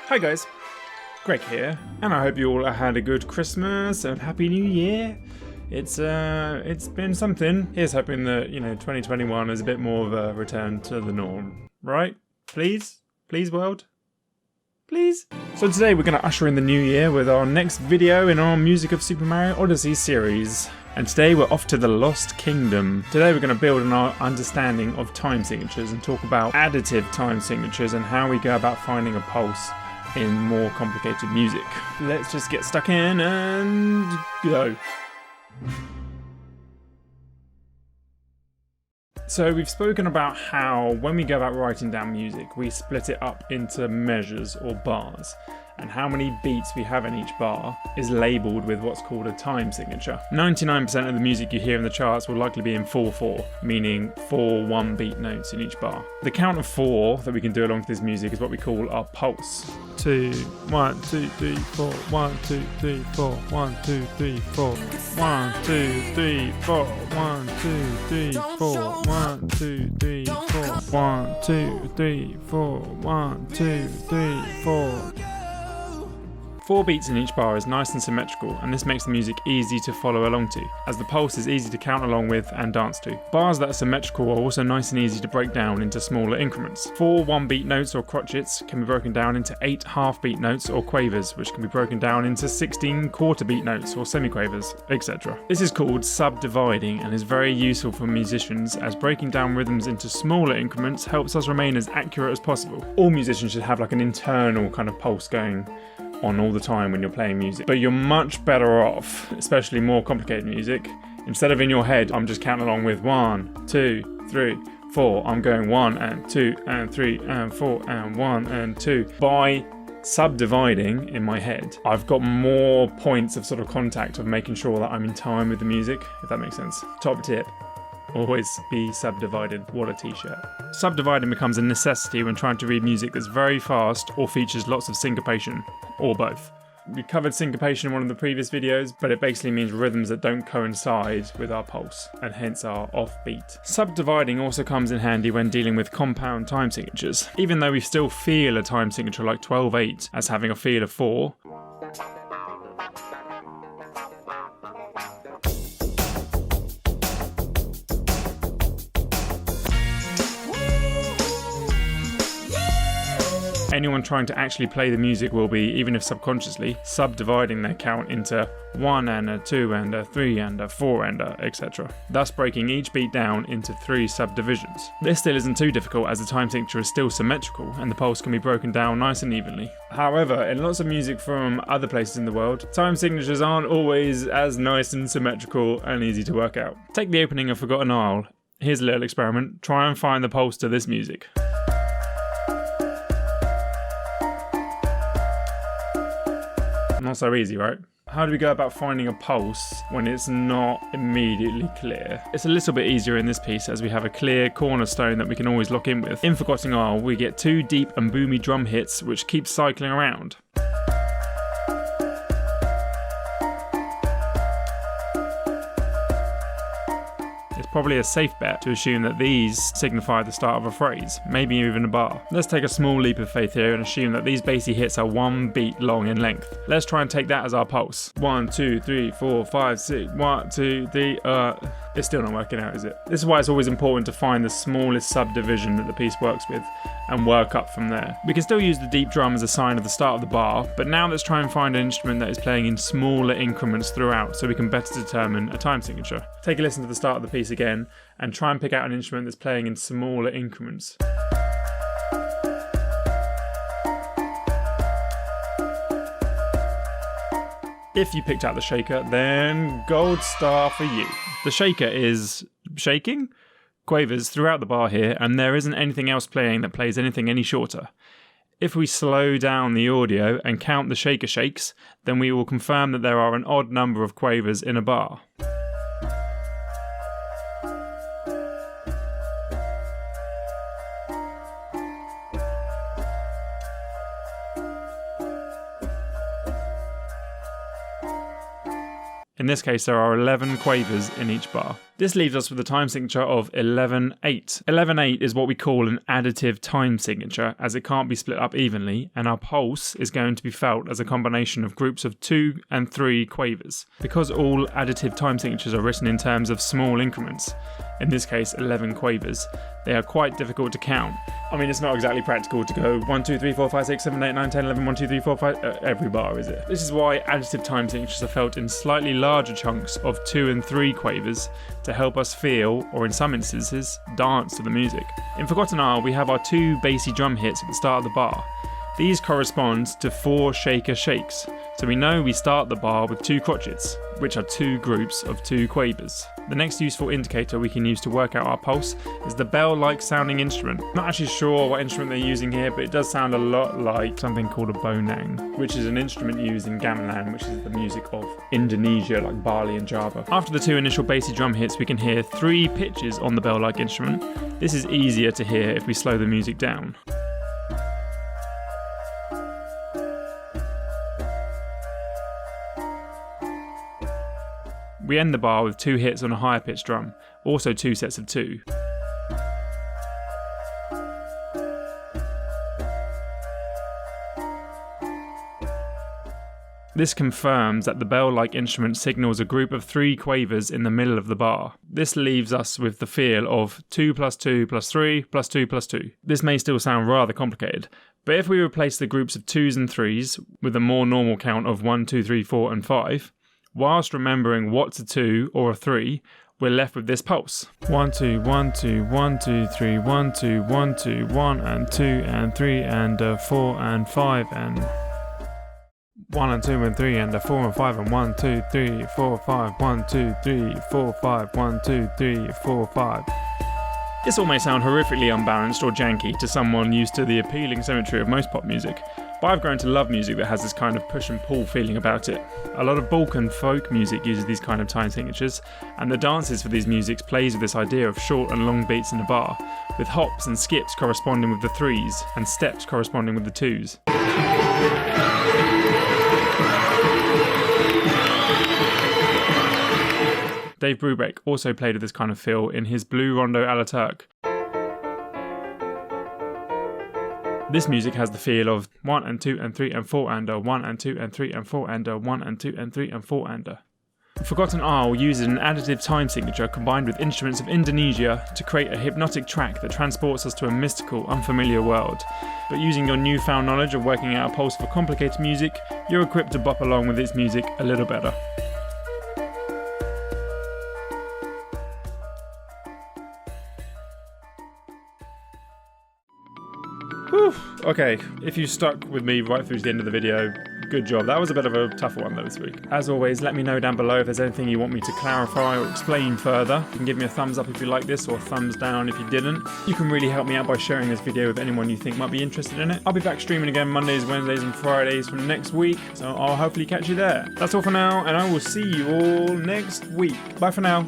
Hi guys, Greg here, and I hope you all had a good Christmas and Happy New Year. It's been something. Here's hoping that 2021 is a bit more of a return to the norm, right? Please world, please. So today we're going to usher in the new year with our next video in our Music of Super Mario Odyssey series. And today we're off to the Lost Kingdom. Today we're going to build on our understanding of time signatures and talk about additive time signatures and how we go about finding a pulse in more complicated music. Let's just get stuck in and go. So we've spoken about how when we go about writing down music, we split it up into measures or bars, and how many beats we have in each bar is labelled with what's called a time signature. 99% of the music you hear in the charts will likely be in 4/4, meaning 4 1-beat notes in each bar. The count of 4 that we can do along with this music is what we call our pulse. 2, 1, 2, 3, 4, 1, 2, 3, 4, 1, 2, 3, 4, 1, 2, 3, 4, 1, 2, 3, 4, 1, 2, 3, 4, 1, 2, 3, 4, 1, 2, 3, 4. 4 beats in each bar is nice and symmetrical, and this makes the music easy to follow along to, as the pulse is easy to count along with and dance to. Bars that are symmetrical are also nice and easy to break down into smaller increments. 4 1-beat notes or crotchets can be broken down into 8 half-beat notes or quavers, which can be broken down into 16 quarter-beat notes or semiquavers, etc. This is called subdividing and is very useful for musicians, as breaking down rhythms into smaller increments helps us remain as accurate as possible. All musicians should have like an internal kind of pulse going on all the time when you're playing music, but you're much better off, especially more complicated music. Instead of in your head, I'm just counting along with 1, 2, 3, 4. I'm going 1 and 2 and 3 and 4 and 1 and 2. By subdividing in my head, I've got more points of sort of contact of making sure that I'm in time with the music, if that makes sense. Top tip: always be subdivided. What a t-shirt. Subdividing becomes a necessity when trying to read music that's very fast or features lots of syncopation, or both. We covered syncopation in one of the previous videos, but it basically means rhythms that don't coincide with our pulse, and hence are offbeat. Subdividing also comes in handy when dealing with compound time signatures. Even though we still feel a time signature like 12/8 as having a feel of 4, anyone trying to actually play the music will be, even if subconsciously, subdividing their count into 1 and a 2 and a 3 and a 4 and a etc. Thus breaking each beat down into 3 subdivisions. This still isn't too difficult, as the time signature is still symmetrical and the pulse can be broken down nice and evenly. However, in lots of music from other places in the world, time signatures aren't always as nice and symmetrical and easy to work out. Take the opening of Forgotten Isle. Here's a little experiment. Try and find the pulse to this music. Not so easy, right? How do we go about finding a pulse when it's not immediately clear? It's a little bit easier in this piece, as we have a clear cornerstone that we can always lock in with. In Forgotten Isle, we get 2 deep and boomy drum hits which keep cycling around. It's probably a safe bet to assume that these signify the start of a phrase, maybe even a bar. Let's take a small leap of faith here and assume that these bassy hits are 1 beat long in length. Let's try and take that as our pulse. 1, 2, 3, 4, 5, 6, 1, 2, 3, it's still not working out, is it? This is why it's always important to find the smallest subdivision that the piece works with and work up from there. We can still use the deep drum as a sign of the start of the bar, but now let's try and find an instrument that is playing in smaller increments throughout so we can better determine a time signature. Take a listen to the start of the piece again and try and pick out an instrument that's playing in smaller increments. If you picked out the shaker, then gold star for you. The shaker is shaking quavers throughout the bar here, and there isn't anything else playing that plays anything any shorter. If we slow down the audio and count the shaker shakes, then we will confirm that there are an odd number of quavers in a bar. In this case, there are 11 quavers in each bar. This leaves us with a time signature of 11/8. 11/8 is what we call an additive time signature, as it can't be split up evenly, and our pulse is going to be felt as a combination of groups of 2 and 3 quavers. Because all additive time signatures are written in terms of small increments, in this case 11 quavers, they are quite difficult to count. I mean, it's not exactly practical to go 1, 2, 3, 4, 5, 6, 7, 8, 9, 10, 11, 1, 2, 3, 4, 5, every bar, is it? This is why additive time signatures are felt in slightly larger chunks of 2 and 3 quavers to help us feel, or in some instances, dance to the music. In Forgotten Isle, we have our 2 bassy drum hits at the start of the bar. These correspond to 4 shaker shakes, so we know we start the bar with 2 crotchets, which are 2 groups of 2 quavers. The next useful indicator we can use to work out our pulse is the bell-like sounding instrument. I'm not actually sure what instrument they're using here, but it does sound a lot like something called a bonang, which is an instrument used in gamelan, which is the music of Indonesia, like Bali and Java. After the 2 initial bassy drum hits, we can hear 3 pitches on the bell-like instrument. This is easier to hear if we slow the music down. We end the bar with 2 hits on a higher pitched drum, also 2 sets of 2. This confirms that the bell-like instrument signals a group of 3 quavers in the middle of the bar. This leaves us with the feel of 2 plus 2 plus 3 plus 2 plus 2. This may still sound rather complicated, but if we replace the groups of 2s and 3s with a more normal count of 1, 2, 3, 4 and 5, whilst remembering what's a 2 or a 3, we're left with this pulse. 1, 2, 1, 2, 1, 2, 3, 1, 2, 1, 2, 1 and 2 and 3 and 4 and 5 and 1 and 2 and 3 and 4 and 5 and 1, 2, 3, 4, 5, 1, 2, 3, 4, 5, 1, 2, 3, 4, 5. This all may sound horrifically unbalanced or janky to someone used to the appealing symmetry of most pop music, but I've grown to love music that has this kind of push and pull feeling about it. A lot of Balkan folk music uses these kind of time signatures, and the dances for these musics plays with this idea of short and long beats in a bar, with hops and skips corresponding with the 3s and steps corresponding with the 2s. Dave Brubeck also played with this kind of feel in his Blue Rondo a la Turk. This music has the feel of 1 and 2 and 3 and 4 and 1 and 2 and 3 and 4 and 1 and 2 and 3 and 4 and Forgotten Isle uses an additive time signature combined with instruments of Indonesia to create a hypnotic track that transports us to a mystical, unfamiliar world. But using your newfound knowledge of working out a pulse for complicated music, you're equipped to bop along with its music a little better. Whew. Okay, if you stuck with me right through to the end of the video, good job. That was a bit of a tougher one though this week. As always, let me know down below if there's anything you want me to clarify or explain further. You can give me a thumbs up if you like this, or a thumbs down if you didn't. You can really help me out by sharing this video with anyone you think might be interested in it. I'll be back streaming again Mondays, Wednesdays and Fridays from next week, so I'll hopefully catch you there. That's all for now, and I will see you all next week. Bye for now.